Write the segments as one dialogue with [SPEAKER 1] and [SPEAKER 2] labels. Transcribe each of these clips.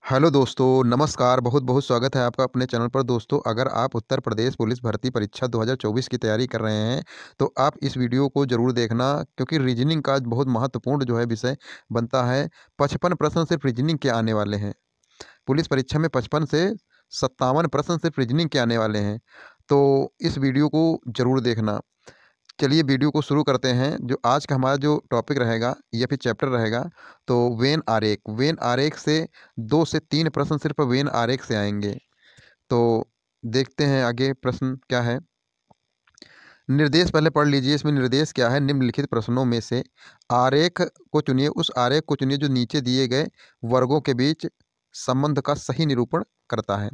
[SPEAKER 1] Hello दोस्तों, नमस्कार। बहुत बहुत स्वागत है आपका अपने चैनल पर। दोस्तों, अगर आप उत्तर प्रदेश पुलिस भर्ती परीक्षा 2024 की तैयारी कर रहे हैं, तो आप इस वीडियो को ज़रूर देखना, क्योंकि रीजनिंग का बहुत महत्वपूर्ण विषय बनता है। 55 प्रश्न सिर्फ रीजनिंग के आने वाले हैं। पुलिस परीक्षा में 55 से 57 प्रश्न सिर्फ रीजनिंग के आने वाले हैं। तो इस वीडियो को ज़रूर देखना। चलिए वीडियो को शुरू करते हैं। जो आज का हमारा जो टॉपिक रहेगा या फिर चैप्टर रहेगा, तो वेन आरेख से 2 से 3 प्रश्न सिर्फ वेन आरेख से आएंगे। तो देखते हैं आगे प्रश्न क्या है। निर्देश पहले पढ़ लीजिए। इसमें निर्देश क्या है? निम्नलिखित प्रश्नों में से आरेख को चुनिए। उस आरेख को चुनिए जो नीचे दिए गए वर्गों के बीच संबंध का सही निरूपण करता है।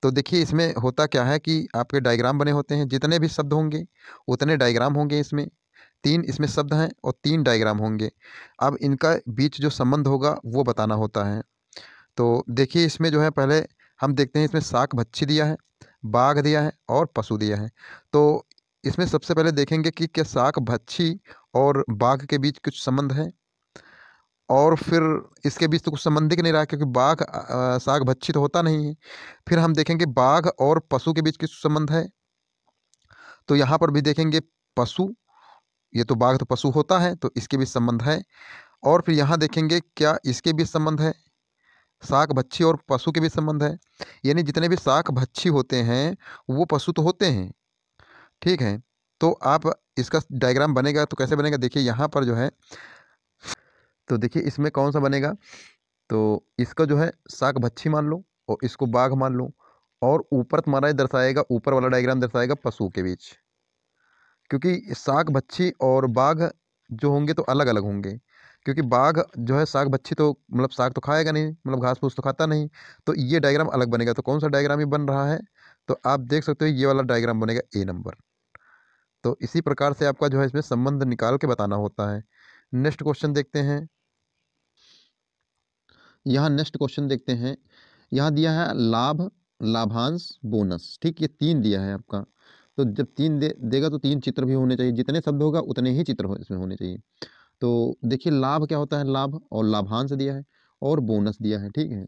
[SPEAKER 1] तो देखिए, इसमें होता क्या है कि आपके डायग्राम बने होते हैं। जितने भी शब्द होंगे उतने डायग्राम होंगे। इसमें 3 इसमें शब्द हैं और 3 डायग्राम होंगे। अब इनका बीच जो संबंध होगा वो बताना होता है। तो देखिए, इसमें जो है पहले हम देखते हैं। इसमें शाक-भक्षी दिया है, बाघ दिया है और पशु दिया है। तो इसमें सबसे पहले देखेंगे कि क्या शाक-भक्षी और बाघ के बीच कुछ संबंध है? और फिर इसके बीच तो कुछ संबंध दिख नहीं रहा, क्योंकि बाघ शाक-भक्षी तो होता नहीं है। फिर हम देखेंगे बाघ और पशु के बीच कुछ संबंध है। तो यहाँ पर भी देखेंगे पशु, ये तो बाघ तो पशु होता है, तो इसके बीच संबंध है। और फिर यहाँ देखेंगे क्या इसके बीच संबंध है? शाक-भक्षी और पशु के बीच संबंध है। यानी जितने भी शाक-भक्षी होते हैं, वो पशु तो होते हैं, ठीक है? तो आप इसका डायग्राम बनेगा तो कैसे बनेगा? देखिए यहाँ पर जो है, तो देखिए इसमें कौन-सा बनेगा? तो इसका जो है शाक-भक्षी मान लो और इसको बाघ मान लो, और ऊपर तुम्हारा ये दर्शाएगा, ऊपर वाला डायग्राम दर्शाएगा पशु के बीच। क्योंकि शाक-भक्षी और बाघ जो होंगे तो अलग-अलग होंगे। क्योंकि बाघ जो है शाक-भक्षी तो मतलब साग तो खाएगा नहीं, मतलब घास-फूस तो खाता नहीं। तो ये डायग्राम अलग बनेगा। तो कौन-सा डायग्राम ये बन रहा है? तो आप देख सकते हो, ये वाला डायग्राम बनेगा ए नंबर। तो इसी प्रकार से आपका जो है इसमें संबंध निकाल के बताना होता है। नेक्स्ट क्वेश्चन देखते हैं। यहाँ नेक्स्ट क्वेश्चन देखते हैं। यहाँ दिया है लाभ, लाभांश, बोनस। ठीक, ये 3 दिया है आपका। तो जब 3 देगा तो 3 चित्र भी होने चाहिए। जितने शब्द होगा उतने ही चित्र इसमें होने चाहिए। तो देखिए लाभ क्या होता है? लाभ और लाभांश दिया है और बोनस दिया है, ठीक है?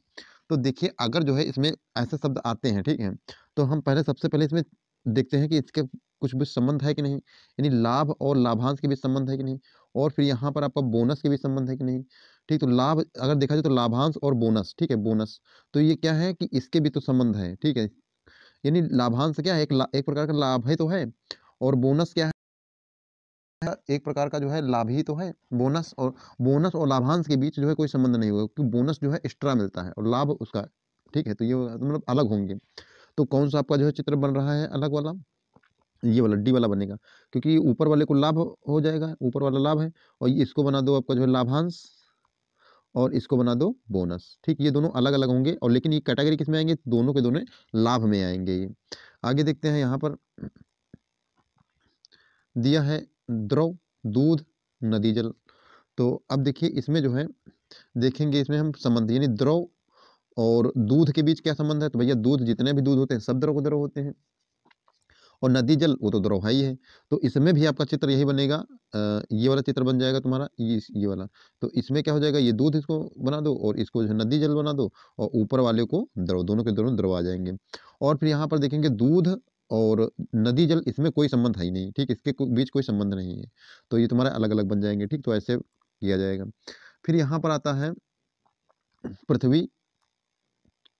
[SPEAKER 1] तो देखिए, अगर जो है इसमें ऐसे शब्द आते हैं, ठीक है? तो हम पहले सबसे पहले इसमें देखते हैं कि इसके कुछ भी संबंध है कि नहीं? यानी लाभ और लाभांश के बीच संबंध है कि नहीं? और फिर यहाँ पर आपका बोनस के बीच संबंध है कि नहीं? ठीक, तो लाभ अगर देखा जाए तो लाभांश और बोनस, ठीक है? बोनस, तो ये क्या है कि इसके भी तो संबंध है, ठीक है? यानी लाभांश क्या है? एक प्रकार का लाभ ही तो है, और बोनस क्या है? एक प्रकार का जो है लाभ ही तो है। बोनस और लाभांश के बीच जो है कोई संबंध नहीं होगा, क्योंकि बोनस जो है एक्स्ट्रा मिलता है और लाभ उसका, ठीक है? तो ये मतलब अलग होंगे। तो कौन-सा आपका जो है चित्र बन रहा है अलग वाला? ये वाला डी वाला बनेगा, क्योंकि ऊपर वाले को लाभ हो जाएगा, ऊपर वाला लाभ है, और ये इसको बना दो आपका जो है लाभांश, और इसको बना दो बोनस। ठीक, ये दोनों अलग-अलग होंगे, और लेकिन ये कैटेगरी किसमें आएँगे? दोनों के दोनों लाभ में आएँगे ये। आगे देखते हैं। यहाँ पर दिया है द्रव, दूध, नदी जल। तो अब देखिए इसमें जो है, देखेंगे इसमें हम संबंध, यानी द्रव और दूध के बीच क्या संबंध है? तो भैया दूध, जितने भी दूध होते हैं सब द्रव होते हैं, और नदी जल वो तो द्रव है ही है। तो इसमें भी आपका चित्र यही बनेगा। ये वाला चित्र बन जाएगा तुम्हारा, ये वाला। तो इसमें क्या हो जाएगा? ये दूध इसको बना दो, और इसको जो है नदी जल बना दो, और ऊपर वाले को द्रव, दोनों के दोनों द्रव आ जाएंगे। और फिर यहाँ पर देखेंगे दूध और नदी जल, इसमें कोई संबंध है ही नहीं, ठीक, इसके बीच कोई संबंध नहीं है। तो ये तुम्हारे अलग अलग बन जाएंगे, ठीक, तो ऐसे किया जाएगा। फिर यहाँ पर आता है पृथ्वी,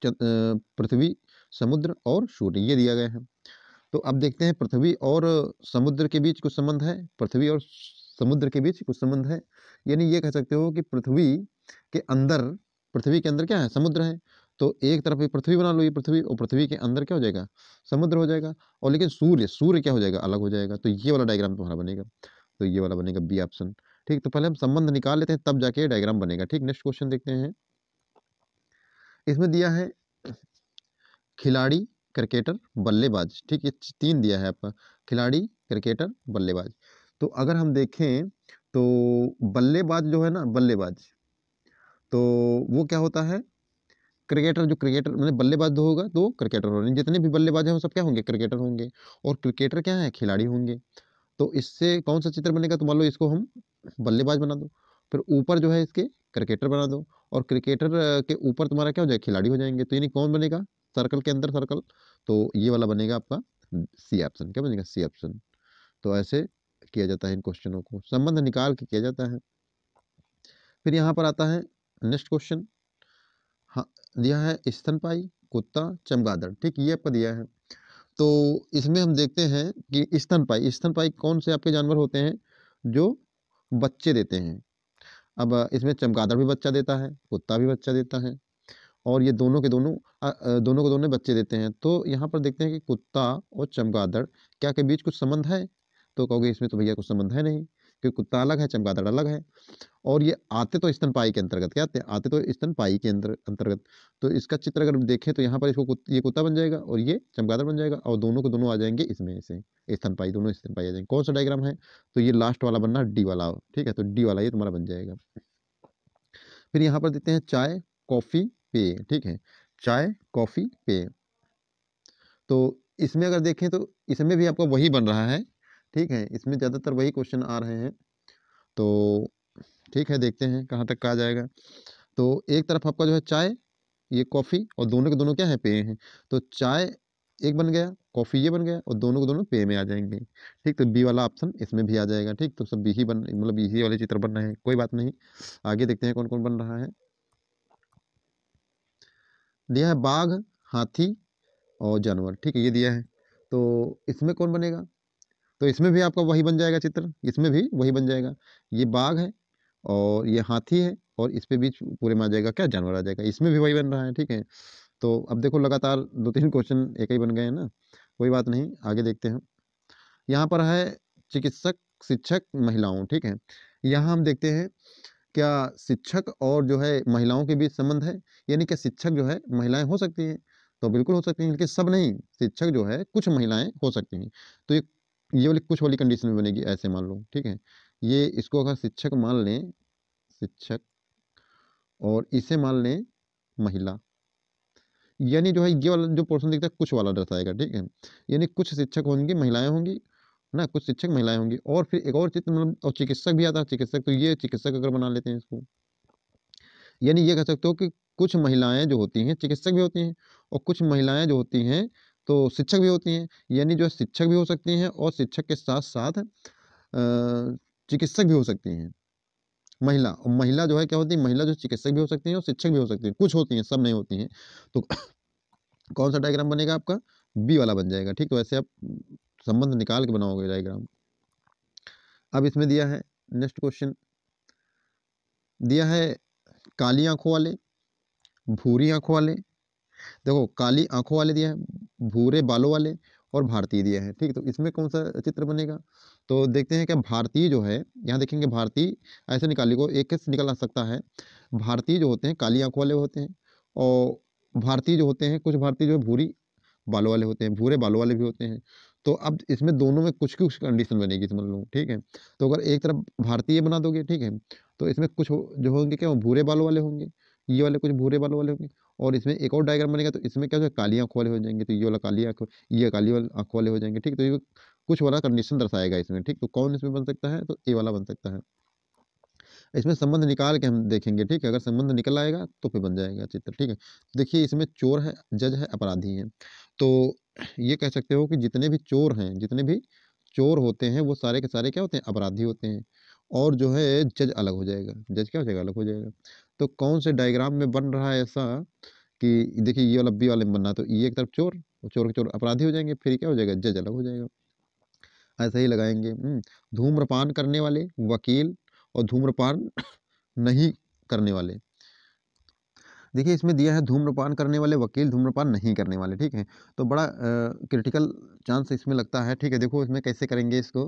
[SPEAKER 1] पृथ्वी, समुद्र और सूर्य, ये दिया गया है। तो अब देखते हैं पृथ्वी और समुद्र के बीच कुछ संबंध है। पृथ्वी और समुद्र के बीच कुछ संबंध है। यानी ये कह सकते हो कि के अंदर पृथ्वी के अंदर क्या है? समुद्र है। तो एक तरफ ये पृथ्वी बना लो, ये पृथ्वी, और पृथ्वी के अंदर क्या हो जाएगा? समुद्र हो जाएगा। और लेकिन सूर्य क्या हो जाएगा? अलग हो जाएगा। तो ये वाला डायग्राम तुम्हारा बनेगा। तो ये वाला बनेगा बी ऑप्शन। ठीक, तो पहले हम संबंध निकाल लेते हैं, तब जाके डायग्राम बनेगा। ठीक, नेक्स्ट क्वेश्चन देखते हैं। इसमें दिया है खिलाड़ी, क्रिकेटर, बल्लेबाज। ठीक, ये 3 दिया है आपका, खिलाड़ी, क्रिकेटर, बल्लेबाज। तो अगर हम देखें तो बल्लेबाज जो है ना, बल्लेबाज, तो वो क्या होता है? क्रिकेटर, जो क्रिकेटर मतलब बल्लेबाज जो होगा तो क्रिकेटर होगा, जितने भी बल्लेबाज हैं वो सब क्या होंगे? क्रिकेटर होंगे। और क्रिकेटर क्या है? खिलाड़ी होंगे। तो इससे कौन सा चित्र बनेगा? तो मान लो इसको हम बल्लेबाज बना दो, फिर ऊपर जो है इसके क्रिकेटर बना दो, और क्रिकेटर के ऊपर तुम्हारा क्या हो जाएगा, खिलाड़ी हो जाएंगे। तो यानी कौन बनेगा सर्कल के अंदर सर्कल, तो ये वाला बनेगा आपका सी ऑप्शन। क्या बनेगा, सी ऑप्शन। तो ऐसे किया जाता है इन क्वेश्चनों को, संबंध निकाल के किया जाता है। फिर यहाँ पर आता है नेक्स्ट क्वेश्चन। हाँ, दिया है स्तनपाई, कुत्ता, चमगादड़। ठीक, ये आपका दिया है। तो इसमें हम देखते हैं कि स्तनपाई, स्तनपाई कौन से आपके जानवर होते हैं जो बच्चे देते हैं। अब इसमें चमगादड़ भी बच्चा देता है, कुत्ता भी बच्चा देता है, और ये दोनों के दोनों दोनों के दोनों बच्चे देते हैं। तो यहाँ पर देखते हैं कि कुत्ता और चमगादड़ क्या के बीच कुछ संबंध है, तो कहोगे इसमें तो भैया कुछ संबंध है नहीं, क्योंकि कुत्ता अलग है, चमगादड़ अलग है, और ये आते तो स्तनपाई के अंतर्गत, क्या आते हैं, आते तो स्तनपाई के अंतर्गत। तो इसका चित्र अगर देखें तो यहाँ पर इसको ये कुत्ता बन जाएगा और ये चमगादड़ बन जाएगा, और दोनों के दोनों आ जाएंगे इसमें से स्तनपाई, दोनों स्तनपाई आ जाएंगे। कौन सा डायग्राम है, तो ये लास्ट वाला बनना, डी वाला। ठीक है, तो डी वाला ये तुम्हारा बन जाएगा। फिर यहाँ पर देते हैं चाय, कॉफी, पेय। ठीक है, चाय, कॉफी, पेय। तो इसमें अगर देखें तो इसमें भी आपका वही बन रहा है। ठीक है, इसमें ज़्यादातर वही क्वेश्चन आ रहे हैं। तो ठीक है, देखते हैं कहाँ तक का आ जाएगा। तो एक तरफ आपका जो है चाय, ये कॉफ़ी, और दोनों के दोनों क्या है, पेय हैं। तो चाय एक बन गया, कॉफ़ी ये बन गया, और दोनों के दोनों पेय में आ जाएंगे। ठीक, तो बी वाला ऑप्शन इसमें भी आ जाएगा। ठीक, तो सब बी ही बन, मतलब बी ही वाले चित्र बन रहे हैं, कोई बात नहीं। आगे देखते हैं कौन कौन बन रहा है। दिया है बाघ, हाथी और जानवर। ठीक है, ये दिया है। तो इसमें कौन बनेगा, तो इसमें भी आपका वही बन जाएगा चित्र, इसमें भी वही बन जाएगा। ये बाघ है और ये हाथी है, और इस पे बीच पूरे में आ जाएगा क्या, जानवर आ जाएगा। इसमें भी वही बन रहा है। ठीक है, तो अब देखो लगातार दो तीन क्वेश्चन एक ही बन गए हैं ना, कोई बात नहीं, आगे देखते हैं। यहाँ पर है चिकित्सक, शिक्षक, महिलाओं। ठीक है, यहाँ हम देखते हैं क्या शिक्षक और जो है महिलाओं के बीच संबंध है, यानी क्या शिक्षक जो है महिलाएं हो सकती हैं, तो बिल्कुल हो सकती हैं, लेकिन सब नहीं, शिक्षक जो है कुछ महिलाएं हो सकती हैं। तो ये वाली कुछ वाली कंडीशन में बनेगी, ऐसे मान लो। ठीक है, ये इसको अगर शिक्षक मान लें, शिक्षक, और इसे मान लें महिला, यानी जो है ये वाला जो पोर्शन दिखता है कुछ वाला दर्शाएगा। ठीक है, यानी कुछ शिक्षक होंगे, महिलाएं होंगी ना, कुछ शिक्षक महिलाएं होंगी, और फिर एक और चित्र, मतलब और चिकित्सक भी आता है, चिकित्सक, तो ये चिकित्सक अगर बना लेते हैं इसको, यानी ये कह सकते हो कि कुछ महिलाएं जो होती हैं चिकित्सक भी होती हैं, और कुछ महिलाएं जो होती हैं तो शिक्षक भी होती हैं। यानी जो है शिक्षक भी हो सकती हैं, और शिक्षक के साथ साथ चिकित्सक भी हो सकती हैं महिला। और महिला जो है क्या होती है, महिला जो चिकित्सक भी हो सकती हैं और शिक्षक भी हो सकती हैं, कुछ होती हैं, सब नहीं होती हैं। तो कौन सा डायग्राम बनेगा आपका, बी वाला बन जाएगा। ठीक, तो ऐसे आप संबंध निकाल के बनाओगे डायग्राम। अब इसमें दिया है नेक्स्ट क्वेश्चन, दिया है काली आंखों वाले, भूरी आंखों वाले, देखो काली आंखों वाले दिया है, भूरे बालों वाले, और भारतीय दिया है। ठीक, तो इसमें कौन सा चित्र बनेगा, तो देखते हैं क्या भारतीय जो है, यहाँ देखेंगे भारतीय ऐसे निकाली को एक कैसे निकल आ सकता है। भारतीय जो होते हैं काली आंखों वाले होते हैं, और भारतीय जो होते हैं, कुछ भारतीय जो है भूरी बालों वाले होते हैं, भूरे बालों वाले भी होते हैं। तो अब इसमें दोनों में कुछ कुछ कंडीशन बनेगी, समझ लो। ठीक है, तो अगर एक तरफ भारतीय बना दोगे, ठीक है, तो इसमें कुछ जो होंगे क्या, वो भूरे बालों वाले होंगे, ये वाले कुछ भूरे बालों वाले होंगे, और इसमें एक और डायग्राम बनेगा, तो इसमें क्या हो जाएगा, काली आंखों वाले हो जाएंगे, तो ये वाला काली आंख, ये काली वाली आंखों वाले हो जाएंगे। ठीक, तो ये कुछ वाला कंडीशन दर्शाएगा इसमें। ठीक, तो कौन इसमें बन सकता है, तो ए वाला बन सकता है। इसमें संबंध निकाल के हम देखेंगे। ठीक है, अगर संबंध निकल आएगा तो फिर बन जाएगा चित्र। ठीक है, देखिए इसमें चोर है, जज है, अपराधी है। तो ये कह सकते हो कि जितने भी चोर हैं, जितने भी चोर होते हैं, वो सारे के सारे क्या होते हैं, अपराधी होते हैं। और जो है जज अलग हो जाएगा, जज क्या हो जाएगा, अलग हो जाएगा। तो कौन से डायग्राम में बन रहा है ऐसा कि देखिए ये वाला बी वाले में बनना, तो ये एक तरफ चोर, और चोर के चोर अपराधी हो जाएंगे, फिर क्या हो जाएगा, जज अलग हो जाएगा। ऐसा ही लगाएंगे। धूम्रपान करने वाले, वकील, और धूम्रपान नहीं करने वाले। देखिए इसमें दिया है धूम्रपान करने वाले, वकील, धूम्रपान नहीं करने वाले। ठीक है, तो बड़ा क्रिटिकल चांस इसमें लगता है। ठीक है, देखो इसमें कैसे करेंगे इसको।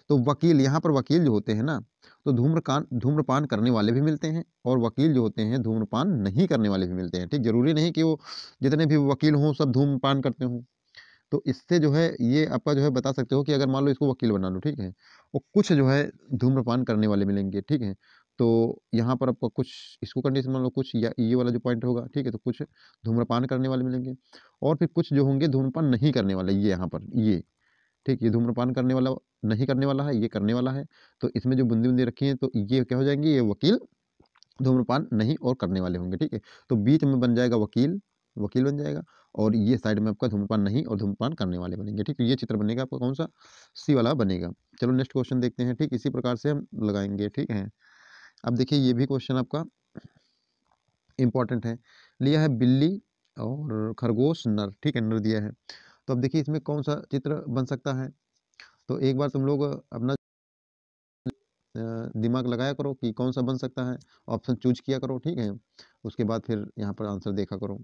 [SPEAKER 1] तो वकील, यहाँ पर वकील जो होते हैं ना, तो धूम्रपान करने वाले भी मिलते हैं, और वकील जो होते हैं धूम्रपान नहीं करने वाले भी मिलते हैं। ठीक, जरूरी नहीं कि वो जितने भी वकील हों सब धूम्रपान करते हों। तो इससे जो है ये आपका जो है बता सकते हो कि अगर मान लो इसको वकील बना लो, ठीक है, और कुछ जो है धूम्रपान करने वाले मिलेंगे। ठीक है, तो यहाँ पर आपका कुछ इसको कंडीशन मान लो, कुछ या ये वाला जो पॉइंट होगा, ठीक है, तो कुछ धूम्रपान करने वाले मिलेंगे, और फिर कुछ जो होंगे धूम्रपान नहीं करने वाले, ये यहाँ पर ये। ठीक, ये धूम्रपान करने वाला नहीं करने वाला है, ये करने वाला है। तो इसमें जो बूंदी बूंदी रखी है, तो ये क्या हो जाएंगे, ये वकील धूम्रपान नहीं और करने वाले होंगे, ठीक है। तो बीच में बन जाएगा वकील, वकील बन जाएगा, और ये साइड में आपका धूम्रपान नहीं और धूम्रपान करने वाले बनेंगे, ठीक है। ये चित्र बनेगा आपका कौन सा, सी वाला बनेगा। चलो नेक्स्ट क्वेश्चन देखते हैं, ठीक, इसी प्रकार से हम लगाएंगे, ठीक है। अब देखिए ये भी क्वेश्चन आपका इंपॉर्टेंट है। लिया है बिल्ली और खरगोश नर, ठीक है, नर दिया है। तो अब देखिए इसमें कौन सा चित्र बन सकता है। तो एक बार तुम लोग अपना दिमाग लगाया करो कि कौन सा बन सकता है, ऑप्शन चूज किया करो, ठीक है। उसके बाद फिर यहाँ पर आंसर देखा करो।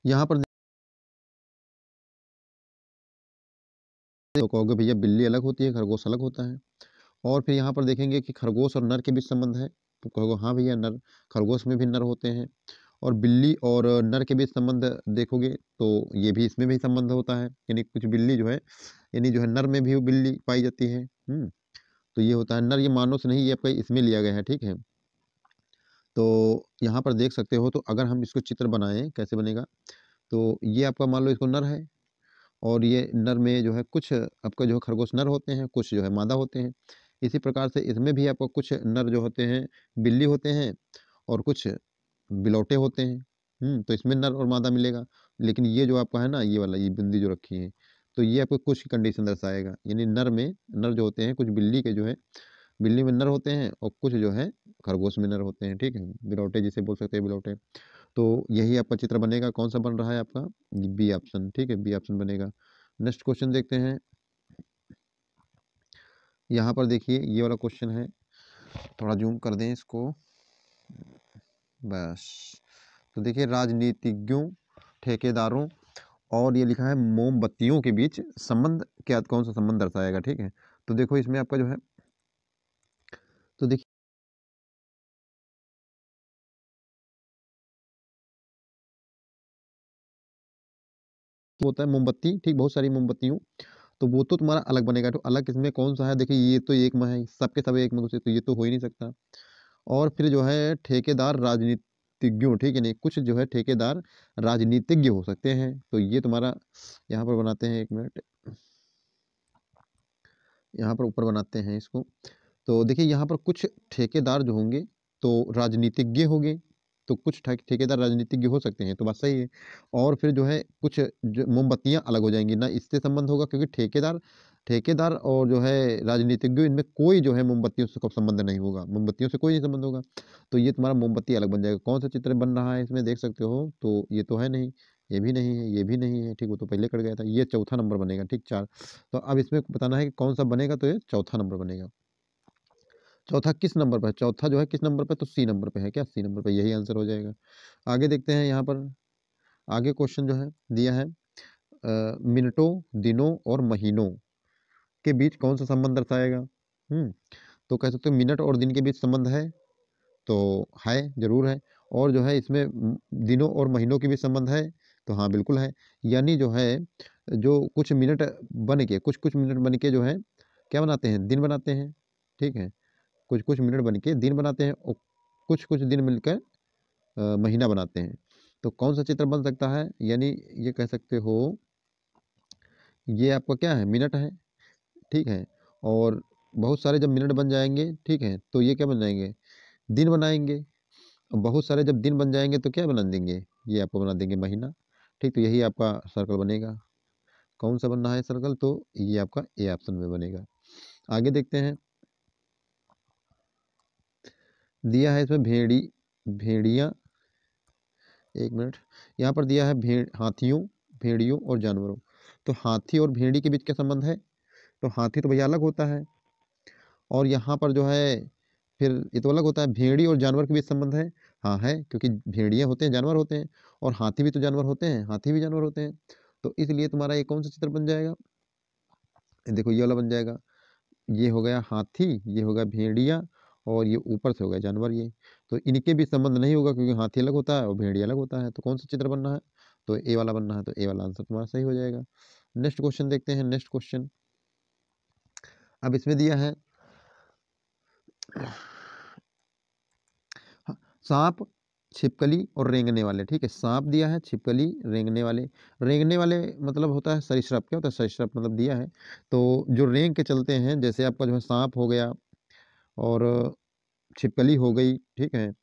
[SPEAKER 1] यहाँ पर तो कहोगे भैया बिल्ली अलग होती है, खरगोश अलग होता है। और फिर यहाँ पर देखेंगे कि खरगोश और नर के बीच संबंध है, तो कहोगे हाँ भैया नर, खरगोश में भी नर होते हैं। और बिल्ली और नर के बीच संबंध देखोगे तो ये भी, इसमें भी संबंध होता है, यानी कुछ बिल्ली जो है, यानी जो है नर में भी वो बिल्ली पाई जाती है। तो ये होता है नर, ये मानव से नहीं, ये आपका इसमें लिया गया है, ठीक है। तो यहाँ पर देख सकते हो, तो अगर हम इसको चित्र बनाएं कैसे बनेगा, तो ये आपका मान लो इसको नर है, और ये नर में जो है कुछ आपका जो है खरगोश नर होते हैं, कुछ जो है मादा होते हैं। इसी प्रकार से इसमें भी आपको कुछ नर जो होते हैं बिल्ली होते हैं, और कुछ बिलौटे होते हैं। तो इसमें नर और मादा मिलेगा। लेकिन ये जो आपका है ना, ये वाला ये बिंदी जो रखी है, तो ये आपको कुछ कंडीशन दर्शाएगा, यानी नर में, नर जो होते हैं कुछ बिल्ली के जो है, बिल्ली में नर होते हैं, और कुछ जो है खरगोश में नर होते हैं, ठीक है, बिलौटे जिसे बोल सकते हैं, बिलौटे। तो यही आपका चित्र बनेगा, कौन सा बन रहा है आपका, बी ऑप्शन, ठीक है, बी ऑप्शन बनेगा। नेक्स्ट क्वेश्चन देखते हैं। यहाँ पर देखिए ये वाला क्वेश्चन है, थोड़ा जूम कर दें इसको, बस। तो देखिए राजनीतिज्ञों, ठेकेदारों और ये लिखा है मोमबत्तियों के बीच संबंध, क्या कौन सा संबंध दर्शाएगा, ठीक है। तो देखो इसमें आपका जो है, तो देखिए होता है मोमबत्ती, ठीक, बहुत सारी मोमबत्तियों, तो वो तो तुम्हारा अलग बनेगा। तो अलग इसमें कौन सा है, देखिए ये तो एक में है, सबके सब एक में घुसे, तो ये तो हो ही नहीं सकता। और फिर जो है ठेकेदार राजनीतिज्ञों, ठीक है, नहीं कुछ जो है ठेकेदार राजनीतिज्ञ हो सकते हैं, तो ये तुम्हारा यहाँ पर बनाते हैं, एक मिनट, यहाँ पर ऊपर बनाते हैं इसको। तो देखिए यहाँ पर कुछ ठेकेदार जो होंगे तो राजनीतिज्ञ होंगे, तो कुछ ठेकेदार राजनीतिज्ञ हो सकते हैं, तो बात सही है। और फिर जो है कुछ जो मोमबत्तियां अलग हो जाएंगी ना, इससे संबंध होगा, क्योंकि ठेकेदार, ठेकेदार और जो है राजनीतिज्ञ, इनमें कोई जो है मोमबत्तियों से कोई संबंध नहीं होगा, मोमबत्तियों से कोई नहीं संबंध होगा। तो ये तुम्हारा मोमबत्ती अलग बन जाएगा। कौन सा चित्र बन रहा है इसमें देख सकते हो, तो ये तो है नहीं, ये भी नहीं है, ये भी नहीं है, ठीक, वो तो पहले कट गया था, ये चौथा नंबर बनेगा, ठीक, 4। तो अब इसमें बताना है कि कौन सा बनेगा, तो ये चौथा नंबर बनेगा। चौथा किस नंबर पर है, चौथा जो है किस नंबर पर, तो सी नंबर पे है, क्या सी नंबर पे, यही आंसर हो जाएगा। आगे देखते हैं यहाँ पर, आगे क्वेश्चन जो है दिया है मिनटों, दिनों और महीनों के बीच कौन सा संबंध दर्शाएगा। तो कह सकते हो मिनट और दिन के बीच संबंध है, तो है, जरूर है। और जो है इसमें दिनों और महीनों के बीच संबंध है, तो हाँ बिल्कुल है। यानी जो है, जो कुछ मिनट बन के, कुछ कुछ मिनट बन के जो है क्या बनाते हैं, दिन बनाते हैं, ठीक है, कुछ कुछ मिनट बन के दिन बनाते हैं, और कुछ कुछ दिन मिलकर महीना बनाते हैं। तो कौन सा चित्र बन सकता है, यानी ये कह सकते हो, ये आपका क्या है, मिनट है, ठीक है। और बहुत सारे जब मिनट बन जाएंगे, ठीक है, तो ये क्या बन जाएंगे, दिन बनाएंगे। और बहुत सारे जब दिन बन जाएंगे तो क्या बना देंगे, ये आपको बना देंगे महीना, ठीक। तो यही आपका सर्कल बनेगा। कौन सा बन रहा है सर्कल, तो ये आपका ए ऑप्शन में बनेगा। आगे देखते हैं, दिया है इसमें भेड़िया, एक मिनट, यहाँ पर दिया है हाथियों, भेड़ियों और जानवरों। तो हाथी और भेड़ी के बीच क्या संबंध है, तो हाथी तो भैया अलग होता है, और यहाँ पर जो है फिर ये तो अलग होता है, भेड़ी और जानवर के बीच संबंध है। हाँ है, क्योंकि भेड़िया होते हैं, जानवर होते हैं, और हाथी भी तो जानवर होते हैं, हाथी भी जानवर होते हैं। तो इसलिए तुम्हारा ये कौन सा चित्र बन जाएगा, ये देखो ये वाला बन जाएगा। ये हो गया हाथी, ये हो गया भेड़िया, और ये ऊपर से हो गया जानवर ये। तो इनके भी संबंध नहीं होगा, क्योंकि हाथी अलग होता है और भेड़िया अलग होता है। तो कौन सा चित्र बनना है, तो ए वाला बनना है, तो ए वाला आंसर तुम्हारा सही हो जाएगा। नेक्स्ट क्वेश्चन देखते हैं, नेक्स्ट क्वेश्चन। अब इसमें दिया है हाँ, सांप, छिपकली और रेंगने वाले, ठीक है। सांप दिया है, छिपकली, रेंगने वाले मतलब होता है सरीसृप। क्या होता है सरीसृप मतलब दिया है। तो जो रेंग के चलते हैं, जैसे आपका जो है सांप हो गया और छिपकली हो गई, ठीक है।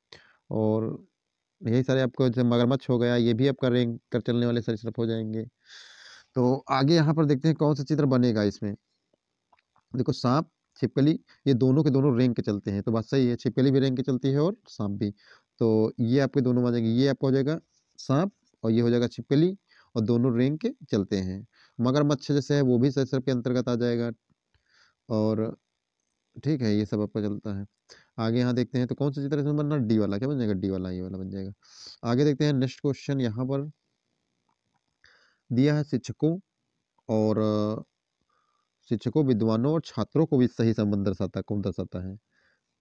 [SPEAKER 1] और यही सारे आपको जैसे मगरमच्छ हो गया, ये भी आपका रेंग कर चलने वाले सरीसृप हो जाएंगे। तो आगे यहाँ पर देखते हैं कौन सा चित्र बनेगा इसमें। देखो सांप, छिपकली, ये दोनों के दोनों रेंग के चलते हैं, तो बात सही है, छिपकली भी रेंग के चलती है और सांप भी। तो ये आपके दोनों आ जाएंगे, ये आपका हो जाएगा सांप और ये हो जाएगा छिपकली, और दोनों रेंग के चलते हैं। मगरमच्छ जैसे है वो भी सरीसृप के अंतर्गत आ जाएगा। और ठीक है, ये सब आपका चलता है। आगे यहाँ देखते हैं तो कौन सा चित्र इसमें बनना, डी वाला। क्या बन जाएगा, डी वाला, ये वाला बन जाएगा। आगे देखते हैं नेक्स्ट क्वेश्चन। यहाँ पर दिया है शिक्षकों और शिक्षकों, विद्वानों और छात्रों को भी सही संबंध दर्शाता, कौन दर्शाता है।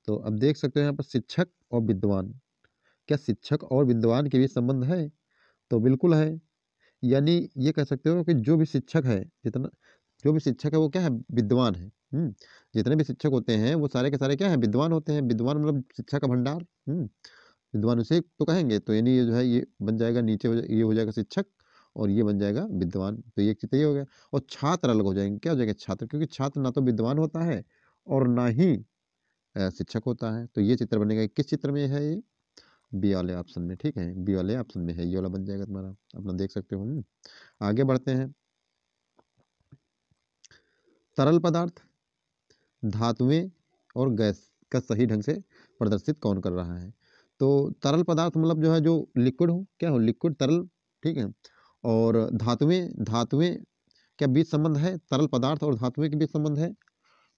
[SPEAKER 1] तो अब देख सकते हैं यहाँ पर शिक्षक और विद्वान, क्या शिक्षक और विद्वान के बीच संबंध है? तो बिल्कुल है। यानी ये कह सकते हो कि जो भी शिक्षक है, जितना जो भी शिक्षक है वो क्या है, विद्वान है। जितने भी शिक्षक होते हैं वो सारे के सारे क्या है, विद्वान होते हैं। विद्वान मतलब शिक्षा का भंडार। विद्वान उसे तो कहेंगे। तो यानी ये जो है ये बन जाएगा नीचे ये हो जाएगा शिक्षक और ये बन जाएगा विद्वान। तो ये चित्र ये हो गया। और छात्र अलग हो जाएंगे, क्या हो जाएगा छात्र, क्योंकि छात्र ना तो विद्वान होता है और ना ही शिक्षक होता है। तो ये चित्र बनेगा, किस चित्र में है ये, बी वाले ऑप्शन में, ठीक है, बी वाले ऑप्शन में है, ये वाला बन जाएगा तुम्हारा, अपना देख सकते हो। आगे बढ़ते हैं। तरल पदार्थ, धातुएं और गैस का सही ढंग से प्रदर्शित कौन कर रहा है। तो तरल पदार्थ मतलब जो है जो लिक्विड हो, क्या हो, लिक्विड तरल, ठीक है। और धातुएं, धातुएं क्या बीच संबंध है, तरल पदार्थ और धातुएं के बीच संबंध है।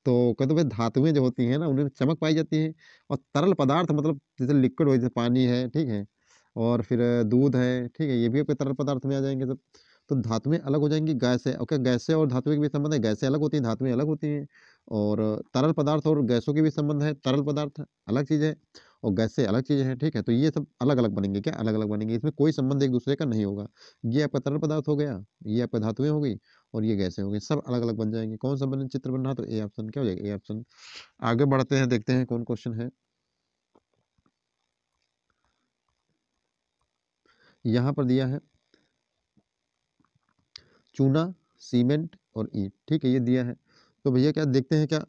[SPEAKER 1] तो कहते भाई धातुएं जो होती हैं ना उनमें चमक पाई जाती है। और तरल पदार्थ मतलब जैसे लिक्विड हो, जैसे पानी है, ठीक है, और फिर दूध है, ठीक है, ये भी आपके तरल पदार्थ में आ जाएंगे सब। तो धातुएं अलग हो जाएंगी, गैसें, ओके, गैसें और धातुएं के बीच संबंध है, गैसें अलग होती हैं, धातुएं अलग होती हैं। और तरल पदार्थ और गैसों के बीच संबंध है, तरल पदार्थ अलग चीज़ है और गैसें अलग चीज़ है, ठीक है। तो ये सब अलग अलग बनेंगे, क्या अलग अलग बनेंगे, इसमें कोई संबंध एक दूसरे का नहीं होगा। ये आपका तरल पदार्थ हो गया, ये आपका धातुएं हो गई और ये गैसें हो गई, सब अलग अलग बन जाएंगे। कौन सा बन चित्र बन रहा, तो ए ऑप्शन क्या हो जाएगा, ए ऑप्शन। आगे बढ़ते हैं, देखते हैं कौन क्वेश्चन है। यहाँ पर दिया है चूना, सीमेंट और ईंट, ठीक है, ये दिया है। तो भैया क्या देखते हैं, क्या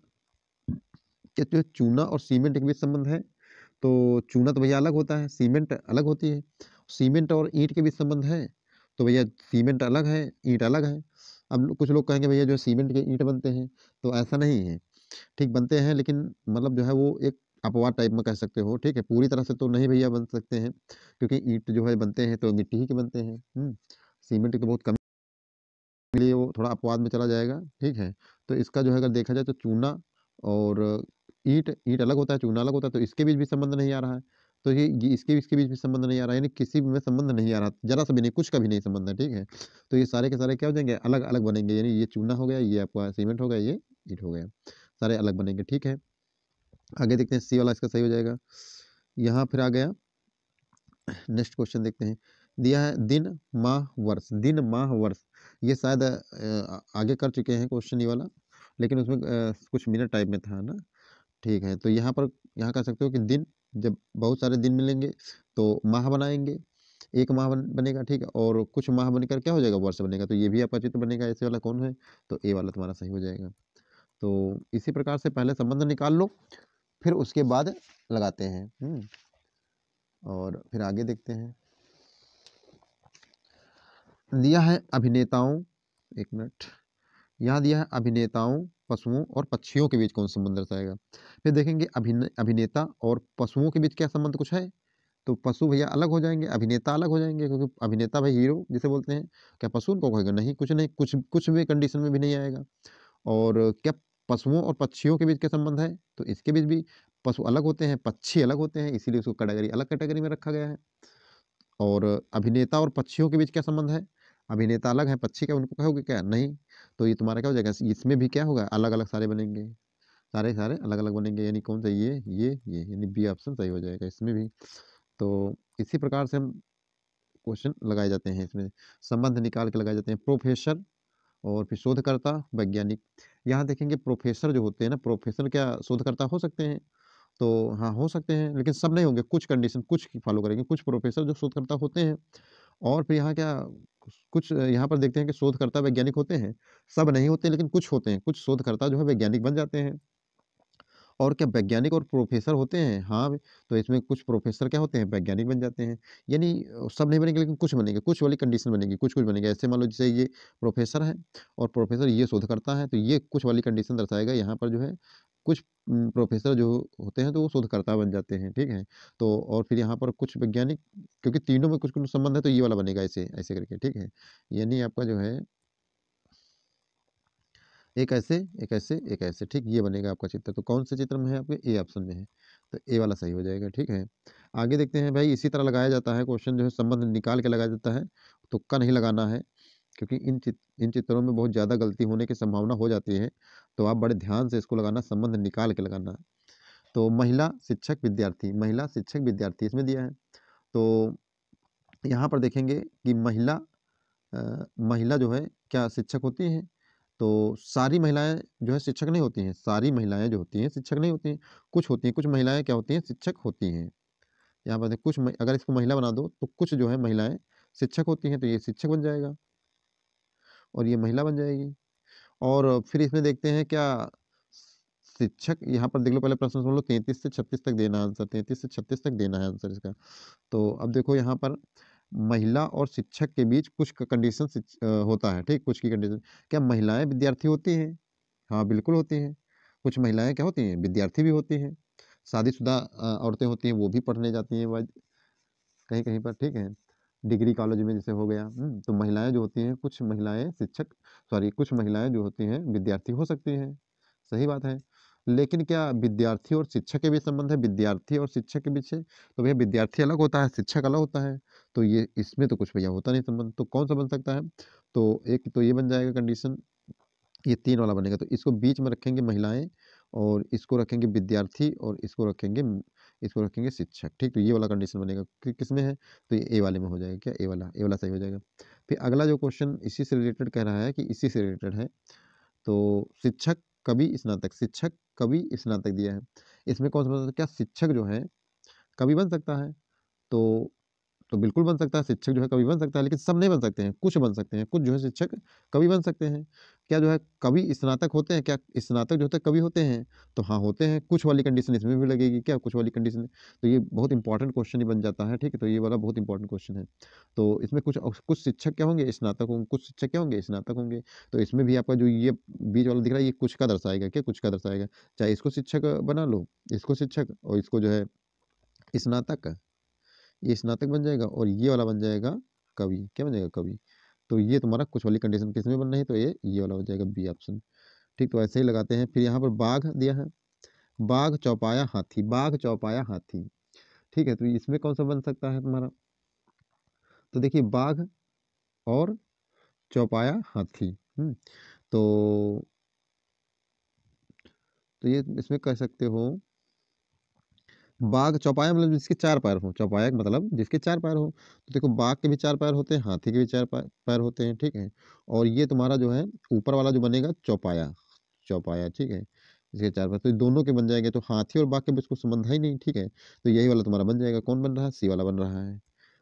[SPEAKER 1] क्या जो चूना और सीमेंट के बीच संबंध है। तो चूना तो भैया अलग होता है, सीमेंट अलग होती है। सीमेंट और ईंट के बीच संबंध है, तो भैया सीमेंट अलग है, ईंट अलग है। अब कुछ लोग कहेंगे भैया जो सीमेंट के ईंट बनते हैं, तो ऐसा नहीं है। ठीक बनते हैं, लेकिन मतलब जो है वो एक अपवाद टाइप में कह सकते हो, ठीक है, पूरी तरह से तो नहीं भैया बन सकते हैं, क्योंकि ईंट जो है बनते हैं तो मिट्टी ही के बनते हैं। सीमेंट की तो बहुत कम, लिए वो थोड़ा अपवाद में चला जाएगा, ठीक है। तो इसका जो है अगर देखा जाए तो चूना और ईंट, ईंट अलग होता है, चूना अलग होता है, तो इसके बीच भी संबंध नहीं आ रहा है। तो ये इसके बीच भी संबंध नहीं आ रहा है, यानी किसी में संबंध नहीं आ रहा, जरा सा भी नहीं, कुछ का भी नहीं संबंध है, ठीक है। तो ये सारे के सारे क्या हो जाएंगे, अलग अलग बनेंगे, यानी ये चूना हो गया, ये आपका सीमेंट हो गया, ये ईंट हो गया, सारे अलग बनेंगे, ठीक है। आगे देखते हैं, सी वाला इसका सही हो जाएगा। यहाँ फिर आ गया नेक्स्ट क्वेश्चन, देखते हैं। दिया है दिन, माह, वर्ष, दिन, माह, वर्ष। ये शायद आगे कर चुके हैं क्वेश्चन ये वाला, लेकिन उसमें कुछ मिनट टाइप में था ना, ठीक है। तो यहाँ पर यहाँ कह सकते हो कि दिन, जब बहुत सारे दिन मिलेंगे तो माह बनाएंगे, एक माह बनेगा, ठीक है, और कुछ माह बनकर क्या हो जाएगा, वर्ष बनेगा। तो ये भी आपका चित्र बनेगा, ऐसे वाला कौन है, तो ए वाला तुम्हारा सही हो जाएगा। तो इसी प्रकार से पहले संबंध निकाल लो, फिर उसके बाद लगाते हैं। और फिर आगे देखते हैं। दिया है अभिनेताओं, एक मिनट, यहाँ दिया है अभिनेताओं, पशुओं और पक्षियों के बीच कौन सा संबंध दर्शाएगा। फिर देखेंगे अभिनेता और पशुओं के बीच क्या संबंध कुछ है। तो पशु भैया अलग हो जाएंगे, अभिनेता अलग हो जाएंगे, क्योंकि अभिनेता भाई हीरो जिसे बोलते हैं। क्या पशु उनको कहेगा, नहीं, कुछ नहीं, कुछ कुछ भी कंडीशन में भी नहीं आएगा। और क्या पशुओं और पक्षियों के बीच क्या संबंध है, तो इसके बीच भी पशु अलग होते हैं, पक्षी अलग होते हैं, इसीलिए उसको कैटेगरी अलग कैटेगरी में रखा गया है। और अभिनेता और पक्षियों के बीच क्या संबंध है, अभिनेता अलग है, पक्षी क्या उनको कहोगे क्या, नहीं। तो ये तुम्हारा क्या हो जाएगा, इसमें भी क्या होगा, अलग अलग सारे बनेंगे, सारे सारे अलग अलग बनेंगे, यानी कौन सा, ये यानी बी ऑप्शन सही हो जाएगा इसमें भी। तो इसी प्रकार से हम क्वेश्चन लगाए जाते हैं, इसमें संबंध निकाल के लगाए जाते हैं। प्रोफेसर और फिर शोधकर्ता, वैज्ञानिक। यहाँ देखेंगे प्रोफेसर जो होते हैं ना, प्रोफेसर क्या शोधकर्ता हो सकते हैं।
[SPEAKER 2] तो हाँ, हो सकते हैं, लेकिन सब नहीं होंगे, कुछ कंडीशन कुछ फॉलो करेंगे, कुछ प्रोफ़ेसर जो शोधकर्ता होते हैं। और फिर यहाँ क्या कुछ यहाँ पर देखते हैं कि शोधकर्ता वैज्ञानिक होते हैं, सब नहीं होते लेकिन कुछ होते हैं, कुछ शोधकर्ता जो है वैज्ञानिक बन जाते हैं। और क्या वैज्ञानिक और प्रोफ़ेसर होते हैं? हाँ, तो इसमें कुछ प्रोफ़ेसर क्या होते हैं? वैज्ञानिक बन जाते हैं। यानी सब नहीं बनेंगे लेकिन कुछ बनेंगे, कुछ वाली कंडीशन बनेगी, कुछ-कुछ बनेंगे। ऐसे मान लो जैसे ये प्रोफ़ेसर है और प्रोफ़ेसर ये शोधकर्ता है, तो ये कुछ वाली कंडीशन दर्शाएगा। यहाँ पर जो है कुछ प्रोफ़ेसर जो होते हैं तो वो शोधकर्ता बन जाते हैं, ठीक है? तो और फिर यहाँ पर कुछ वैज्ञानिक, क्योंकि तीनों में कुछ-कुछ संबंध है तो ये वाला बनेगा ऐसे, ऐसे करके, ठीक है? यानी आपका जो है एक ऐसे, एक ऐसे, एक ऐसे, ठीक ये बनेगा आपका चित्र। तो कौन से चित्र में है आपके? ए ऑप्शन में है। तो ए वाला सही हो जाएगा, ठीक है। आगे देखते हैं भाई, इसी तरह लगाया जाता है क्वेश्चन, जो है संबंध निकाल के लगाया जाता है, तुक्का नहीं लगाना है, क्योंकि इन चित्रों में बहुत ज़्यादा गलती होने की संभावना हो जाती है। तो आप बड़े ध्यान से इसको लगाना, संबंध निकाल के लगाना। तो महिला शिक्षक विद्यार्थी, महिला शिक्षक विद्यार्थी इसमें दिया है। तो यहाँ पर देखेंगे कि महिला जो है क्या शिक्षक होती हैं? तो सारी महिलाएँ जो है शिक्षक नहीं होती हैं, सारी महिलाएँ जो होती हैं शिक्षक नहीं होती हैं, कुछ होती हैं, कुछ महिलाएँ क्या होती हैं? शिक्षक होती हैं। यहाँ पर देखिए कुछ म अगर इसको महिला बना दो तो कुछ जो है महिलाएँ शिक्षक होती हैं, तो ये शिक्षक बन जाएगा और ये महिला बन जाएगी। और फिर इसमें देखते हैं क्या शिक्षक, यहाँ पर देख लो, पहले प्रश्न सुन लो, 33 से 36 तक देना आंसर, 33 से 36 तक देना है आंसर इसका। तो अब देखो यहाँ पर महिला और शिक्षक के बीच कुछ कंडीशन होता है, ठीक? कुछ की कंडीशन, क्या महिलाएँ विद्यार्थी होती हैं? हाँ, बिल्कुल होती हैं। कुछ महिलाएँ क्या होती हैं? विद्यार्थी भी होती हैं। शादीशुदा औरतें होती हैं, वो भी पढ़ने जाती हैं कहीं-कहीं पर, ठीक है? डिग्री कॉलेज में जैसे हो गया, तो महिलाएँ जो होती हैं, कुछ महिलाएँ शिक्षक, सॉरी, कुछ महिलाएँ जो होती हैं विद्यार्थी हो सकती हैं, सही बात है। लेकिन क्या विद्यार्थी और शिक्षक के बीच संबंध है? विद्यार्थी और शिक्षक के बीच है, तो भैया विद्यार्थी अलग होता है, शिक्षक अलग होता है, तो ये इसमें तो कुछ भैया होता नहीं संबंध, तो कौन-सा बन सकता है? तो एक तो ये बन जाएगा कंडीशन, ये 3 वाला बनेगा, तो इसको बीच में रखेंगे महिलाएँ और इसको रखेंगे विद्यार्थी और इसको रखेंगे शिक्षक, ठीक? तो ये वाला कंडीशन बनेगा, किसमें है? तो ये ए वाले में हो जाएगा क्या? ए वाला सही हो जाएगा। फिर अगला जो क्वेश्चन इसी से रिलेटेड कह रहा है कि इसी से रिलेटेड है, तो शिक्षक कवि स्नातक दिया है। इसमें कौन-सा मतलब, क्या शिक्षक जो है कवि बन सकता है? तो बिल्कुल बन सकता है, शिक्षक जो है कवि बन सकता है, लेकिन सब नहीं बन सकते हैं, कुछ बन सकते हैं, कुछ जो है शिक्षक कवि बन सकते हैं। क्या जो है कवि स्नातक होते हैं? क्या स्नातक जो होते हैं कवि होते हैं? तो हाँ, होते हैं, कुछ वाली कंडीशन इसमें भी लगेगी क्या? कुछ वाली कंडीशन, तो ये बहुत इंपॉर्टेंट क्वेश्चन ही बन जाता है, ठीक है? तो ये वाला बहुत इंपॉर्टेंट क्वेश्चन है। तो इसमें कुछ शिक्षक क्या होंगे? स्नातक होंगे, कुछ शिक्षक क्या होंगे? स्नातक होंगे। तो इसमें भी आपका जो ये बीच वाला दिख रहा है, ये कुछ का दर्शाएगा क्या? कुछ का दर्शाएगा। चाहे इसको शिक्षक बना लो, इसको शिक्षक और इसको जो है स्नातक, ये स्नातक बन जाएगा और ये वाला बन जाएगा कवि। क्या बन जाएगा? कवि। तो ये तुम्हारा कुछ वाली कंडीशन किसमें बन रही है? तो ये वाला हो जाएगा बी ऑप्शन। ठीक, तो ऐसे ही लगाते हैं। फिर यहाँ पर बाघ दिया है, बाघ, चौपाया, हाथी, बाघ, चौपाया, हाथी। ठीक है, तो इसमें कौन सा बन सकता है तुम्हारा? तो देखिए बाघ और चौपाया, हाथी। तो ये इसमें कह सकते हो बाघ, चौपाया मतलब जिसके 4 पैर हों, चौपाया का मतलब जिसके 4 पैर हों। तो देखो बाघ के भी 4 पैर होते हैं, हाथी के भी 4 पैर होते हैं, ठीक है? और ये तुम्हारा जो है ऊपर वाला जो बनेगा चौपाया, चौपाया, ठीक है? इसके 4 पैर, तो ये दोनों के बन जाएँगे, तो हाथी और बाघ के बीच कोई संबंध है ही नहीं, ठीक है? तो यही वाला तुम्हारा बन जाएगा, कौन बन रहा है? सी वाला बन रहा है।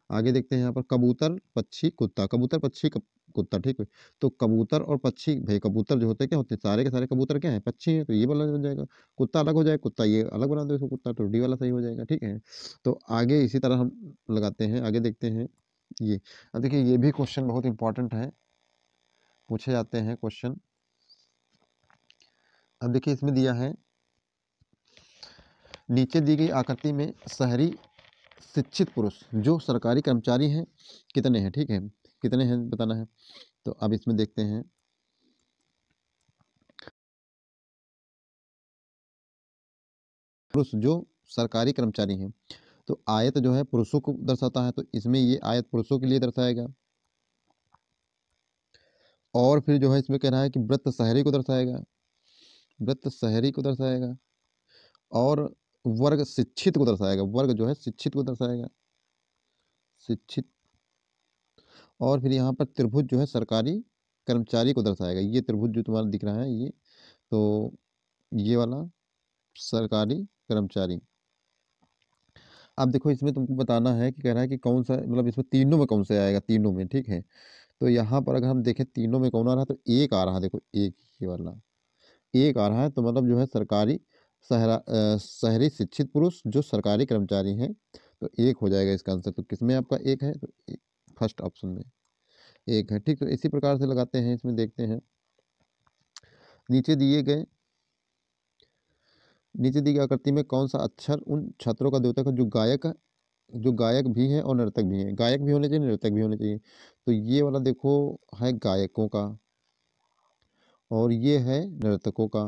[SPEAKER 2] आगे देखते हैं यहाँ पर कबूतर, पक्षी, कुत्ता, कबूतर, पक्षी, कुत्ता, ठीक है? तो कबूतर और पक्षी, भई कबूतर जो होते हैं क्या होते हैं? सारे के सारे कबूतर क्या हैं? पक्षी हैं, तो ये वाला बन जाएगा। कुत्ता अलग हो जाए, कुत्ता ये अलग बना दो इसको, कुत्ता, तो डी वाला सही हो जाएगा, ठीक है? तो आगे इसी तरह हम लगाते हैं, आगे देखते हैं ये। अब देखिए ये भी क्वेश्चन बहुत इंपॉर्टेंट है, पूछे जाते हैं क्वेश्चन। अब देखिए इसमें दिया है, नीचे दी गई आकृति में शहरी शिक्षित पुरुष जो सरकारी कर्मचारी हैं कितने हैं? ठीक है, कितने हैं बताना है। तो अब इसमें देखते हैं, पुरुष जो सरकारी कर्मचारी हैं, तो आयत जो है पुरुषों को दर्शाता है, तो इसमें ये आयत पुरुषों के लिए दर्शाएगा। और फिर जो है इसमें कह रहा है कि वृत्त शहरी को दर्शाएगा, वृत्त शहरी को दर्शाएगा। और वर्ग शिक्षित को दर्शाएगा, वर्ग जो है शिक्षित को दर्शाएगा, शिक्षित। और फिर यहाँ पर त्रिभुज जो है सरकारी कर्मचारी को दर्शाएगा, ये त्रिभुज जो तुम्हारा दिख रहा है ये, तो ये वाला सरकारी कर्मचारी। अब देखो इसमें तुमको बताना है कि कह रहा है कि कौन-सा मतलब इसमें तीनों में कौन से आएगा, तीनों में, ठीक है? तो यहाँ पर अगर हम देखें तीनों में कौन आ रहा है तो एक आ रहा है देखो, एक ये वाला, एक आ रहा है तो मतलब जो है सरकारी शहरी शिक्षित पुरुष जो सरकारी कर्मचारी हैं, तो एक हो जाएगा इसका आंसर। तो किसमें आपका एक है? तो फर्स्ट ऑप्शन में एक है, ठीक? तो इसी प्रकार से लगाते हैं, इसमें देखते हैं। नीचे दिए गए नीचे दी गई आकृति में कौन-सा अक्षर उन छात्रों का द्योतक है जो गायक भी हैं और नर्तक भी हैं? गायक भी होने चाहिए, नर्तक भी होने चाहिए। तो ये वाला देखो है गायकों का और ये है नर्तकों का।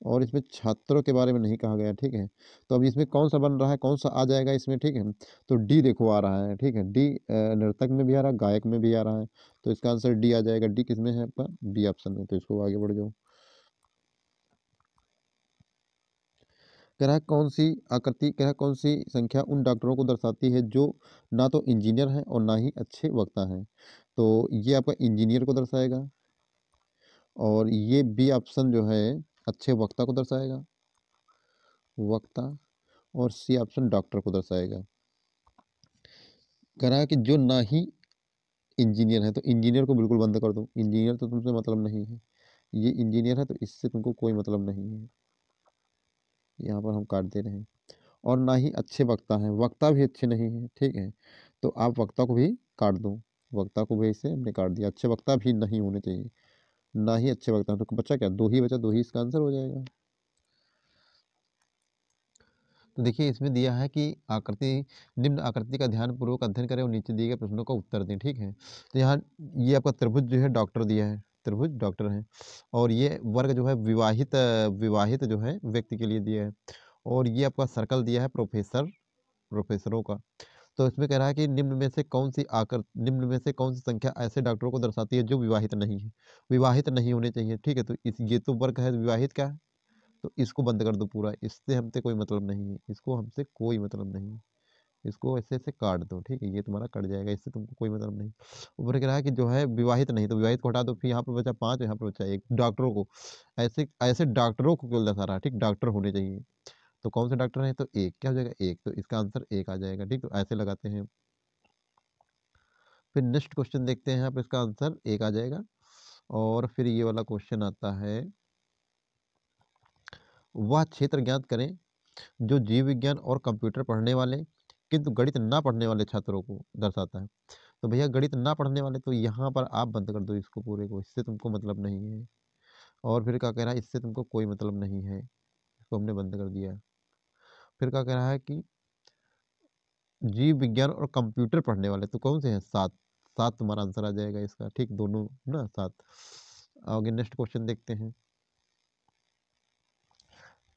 [SPEAKER 2] और इसमें छात्रों के बारे में नहीं कहा गया, ठीक है? तो अब इसमें कौन-सा बन रहा है, कौन-सा आ जाएगा इसमें, ठीक है? तो डी देखो आ रहा है, ठीक है? डी नर्तक में भी आ रहा है, गायक में भी आ रहा है, तो इसका आंसर डी आ जाएगा। डी किसमें है आपका? बी ऑप्शन में, तो इसको आगे बढ़ जाओ। कह रहा है कौन-सी आकृति कह रहा है कौन-सी संख्या उन डॉक्टरों को दर्शाती है जो ना तो इंजीनियर हैं और ना ही अच्छे वक्ता हैं? तो ये आपका इंजीनियर को दर्शाएगा और ये बी ऑप्शन जो है अच्छे वक्ता को दर्शाएगा, वक्ता, और सी ऑप्शन डॉक्टर को दर्शाएगा। कह रहा है कि जो ना ही इंजीनियर है, तो इंजीनियर को बिल्कुल बंद कर दो, इंजीनियर तो तुमसे मतलब नहीं है। ये इंजीनियर है तो इससे तुमको कोई मतलब नहीं है, यहाँ पर हम काट दे रहे हैं। और ना ही अच्छे वक्ता हैं, वक्ता भी अच्छे नहीं हैं, ठीक है? तो आप वक्ता को भी काट दो, वक्ता को भी इसे हमने काट दिया, अच्छे वक्ता भी नहीं होने चाहिए, ना ही अच्छे वक्ता, तो बचा क्या? 2 ही बचा, 2 ही इसका आंसर हो जाएगा। तो देखिए इसमें दिया है कि निम्न आकृति का ध्यानपूर्वक अध्ययन करें और नीचे दिए गए प्रश्नों का उत्तर दें, ठीक है? तो यहाँ ये आपका त्रिभुज जो है डॉक्टर दिया है, त्रिभुज डॉक्टर है और ये वर्ग जो है विवाहित जो है व्यक्ति के लिए दिया है और ये आपका सर्कल दिया है प्रोफेसरों का। तो इसमें कह रहा है कि निम्न में से कौन सी संख्या ऐसे डॉक्टरों को दर्शाती है जो विवाहित नहीं है? विवाहित नहीं होने चाहिए, ठीक है? तो ये तो वर्ग है विवाहित का है, तो इसको बंद कर दो पूरा, इससे हमसे कोई मतलब नहीं है, इसको हमसे कोई मतलब नहीं है, इसको ऐसे ऐसे काट दो, ठीक है? ये तुम्हारा कट जाएगा, इससे तुमको कोई मतलब नहीं। ऊपर कह रहा है कि जो है विवाहित नहीं, तो विवाहित को हटा दो, फिर यहाँ पर बचा 5, यहाँ पर बचा 1, डॉक्टरों को, ऐसे ऐसे डॉक्टरों को क्यों दर्शा रहा है, ठीक? डॉक्टर होने चाहिए, तो कौन से डॉक्टर हैं? तो एक, क्या हो जाएगा? एक, तो इसका आंसर एक आ जाएगा, ठीक? तो ऐसे लगाते हैं। फिर नेक्स्ट क्वेश्चन देखते हैं, यहाँ पे इसका आंसर एक आ जाएगा और फिर ये वाला क्वेश्चन आता है, वह क्षेत्र ज्ञात करें जो जीव विज्ञान और कंप्यूटर पढ़ने वाले किंतु गणित ना पढ़ने वाले छात्रों को दर्शाता है। तो भैया गणित ना पढ़ने वाले, तो यहाँ पर आप बंद कर दो इसको पूरे को, इससे तुमको मतलब नहीं है। और फिर क्या कह रहा है? इससे तुमको कोई मतलब नहीं है, इसको हमने बंद कर दिया। फिर क्या कह रहा है कि जीव विज्ञान और कंप्यूटर पढ़ने वाले, तो कौन से हैं? 7, 7 तुम्हारा आंसर आ जाएगा इसका, ठीक? दोनों ना 7। आगे नेक्स्ट क्वेश्चन देखते हैं,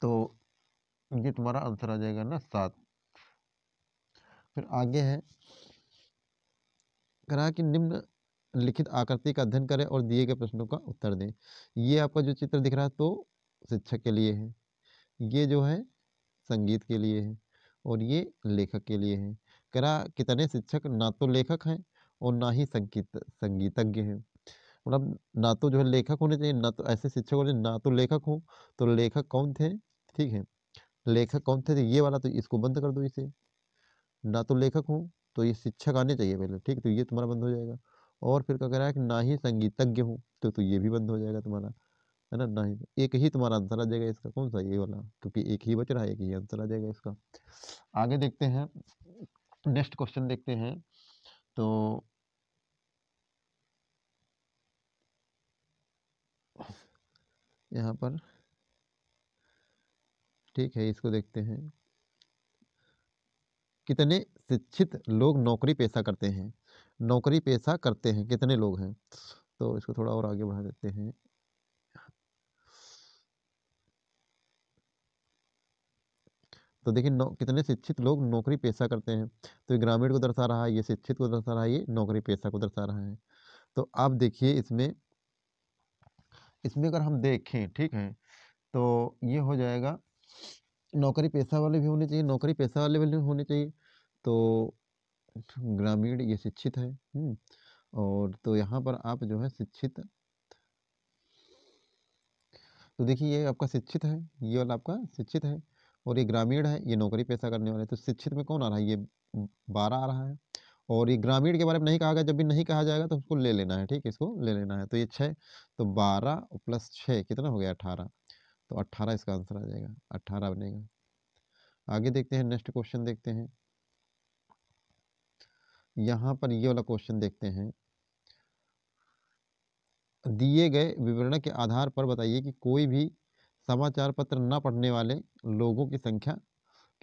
[SPEAKER 2] तो ये तुम्हारा आंसर आ जाएगा ना 7। फिर आगे है, कह रहा है कि निम्न लिखित आकृति का अध्ययन करें और दिए गए प्रश्नों का उत्तर दें। ये आपका जो चित्र दिख रहा है तो शिक्षक के लिए है, ये जो है संगीत के लिए है और ये लेखक के लिए है। कह रहा कितने शिक्षक ना तो लेखक हैं और ना ही संगीतज्ञ हैं। मतलब ना तो जो है लेखक होने चाहिए, ना तो ऐसे शिक्षक होने, ना तो लेखक हो, तो लेखक कौन थे? ठीक है, लेखक कौन थे? तो ये वाला, तो इसको बंद कर दो इसे, ना तो लेखक हो, तो ये शिक्षक आने चाहिए पहले, ठीक? तो ये तुम्हारा बंद हो जाएगा। और फिर क्या कह रहा है कि ना ही संगीतज्ञ हो, तो ये भी बंद हो जाएगा तुम्हारा, है ना? ना ही, एक ही तुम्हारा आंसर आ जाएगा इसका, कौन सा? ये वाला, क्योंकि एक ही बच रहा है, एक ही आंसर आ जाएगा इसका। आगे देखते हैं, नेक्स्ट क्वेश्चन देखते हैं, तो यहाँ पर ठीक है, इसको देखते हैं। कितने शिक्षित लोग नौकरी पेशा करते हैं? नौकरी पेशा करते हैं कितने लोग हैं? तो इसको थोड़ा और आगे बढ़ा देते हैं। तो देखिए कितने शिक्षित लोग नौकरी पेशा करते हैं, तो ये ग्रामीण को दर्शा रहा है, ये शिक्षित को दर्शा रहा है, ये नौकरी पेशा को दर्शा रहा है। तो आप देखिए इसमें इसमें अगर हम देखें, ठीक है, तो ये हो जाएगा, नौकरी पेशा वाले भी होने चाहिए, नौकरी पेशा वाले भी होने चाहिए, तो ग्रामीण ये शिक्षित है। और तो यहाँ पर आप जो है शिक्षित, तो देखिए ये आपका शिक्षित है, ये वाला आपका शिक्षित है और ये ग्रामीण है, ये नौकरी पेशा करने वाले हैं। तो शिक्षित में कौन आ रहा है? ये 12 आ रहा है और ये ग्रामीण के बारे में नहीं कहा गया, जब भी नहीं कहा जाएगा तो उसको ले लेना है, ठीक है? इसको ले लेना है। तो ये 6 तो 12 प्लस 6 कितना हो गया? 18 तो 18 इसका आंसर आ जाएगा, 18 बनेगा। आगे देखते हैं, नेक्स्ट क्वेश्चन देखते हैं। यहाँ पर ये वाला क्वेश्चन देखते हैं। दिए गए विवरण के आधार पर बताइए कि कोई भी समाचार पत्र ना पढ़ने वाले लोगों की संख्या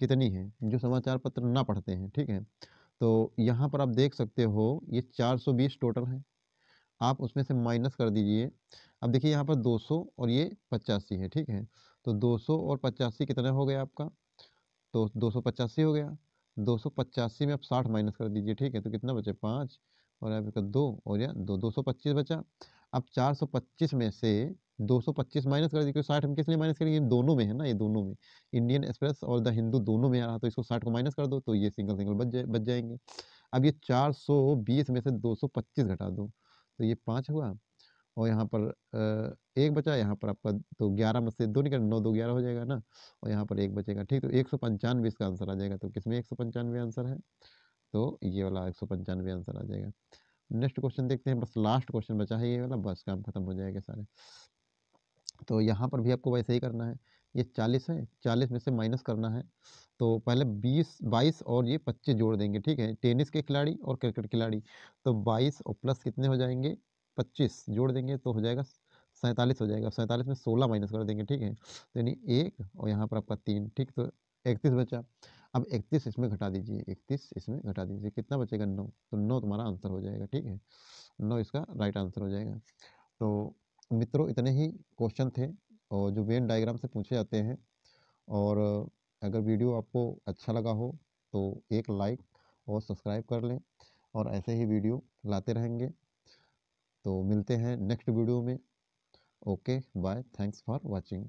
[SPEAKER 2] कितनी है? जो समाचार पत्र ना पढ़ते हैं, ठीक है? तो यहाँ पर आप देख सकते हो ये 420 टोटल है। आप उसमें से माइनस कर दीजिए। अब देखिए यहाँ पर 200 और ये 85 है, ठीक है? तो 200 और 85 कितना हो गया आपका? तो 285 हो गया। 285 में आप 60 माइनस कर दीजिए, ठीक है? तो कितना बचे? 5 और आपका 2 और या 2, 225 बचा। अब 425 में से 225 माइनस कर दीजिए, क्योंकि 60 हम किस लिए माइनस करेंगे? ये दोनों में है ना, ये दोनों में। इंडियन एक्सप्रेस और द हिंदू दोनों में आ रहा, तो इसको 60 को माइनस कर दो, तो ये सिंगल-सिंगल बच जाएँगे। अब ये 420 में से 225 घटा दो, तो ये 5 हुआ और यहाँ पर 1 बचा, यहाँ पर आपका तो 11 में से 2 निकले, 9 2 11 हो जाएगा ना और यहाँ पर 1 बचेगा, ठीक? तो 195 इसका आंसर आ जाएगा। तो किसमें 195 आंसर है? तो ये वाला 195 आंसर आ जाएगा। नेक्स्ट क्वेश्चन देखते हैं, बस लास्ट क्वेश्चन बचा है ये वाला, बस काम खत्म हो जाएगा सारे। तो यहाँ पर भी आपको वैसे ही करना है। ये 40 है, 40 में से माइनस करना है। तो पहले 20, 22 और ये 25 जोड़ देंगे, ठीक है? टेनिस के खिलाड़ी और क्रिकेट खिलाड़ी। तो 22 और प्लस कितने हो जाएँगे? 25 जोड़ देंगे तो हो जाएगा 47 हो जाएगा। 47 में 16 माइनस कर देंगे, ठीक है? तो यानी 1 और यहाँ पर आपका 3, ठीक? तो 31 बचा। अब 31 इसमें घटा दीजिए, 31 इसमें घटा दीजिए, कितना बचेगा? 9। तो 9 तुम्हारा आंसर हो जाएगा, ठीक है? 9 इसका राइट आंसर हो जाएगा। तो मित्रों इतने ही क्वेश्चन थे और जो वेन डायग्राम से पूछे जाते हैं। और अगर वीडियो आपको अच्छा लगा हो तो एक लाइक और सब्सक्राइब कर लें और ऐसे ही वीडियो लाते रहेंगे। तो मिलते हैं नेक्स्ट वीडियो में। Okay bye, thanks for watching.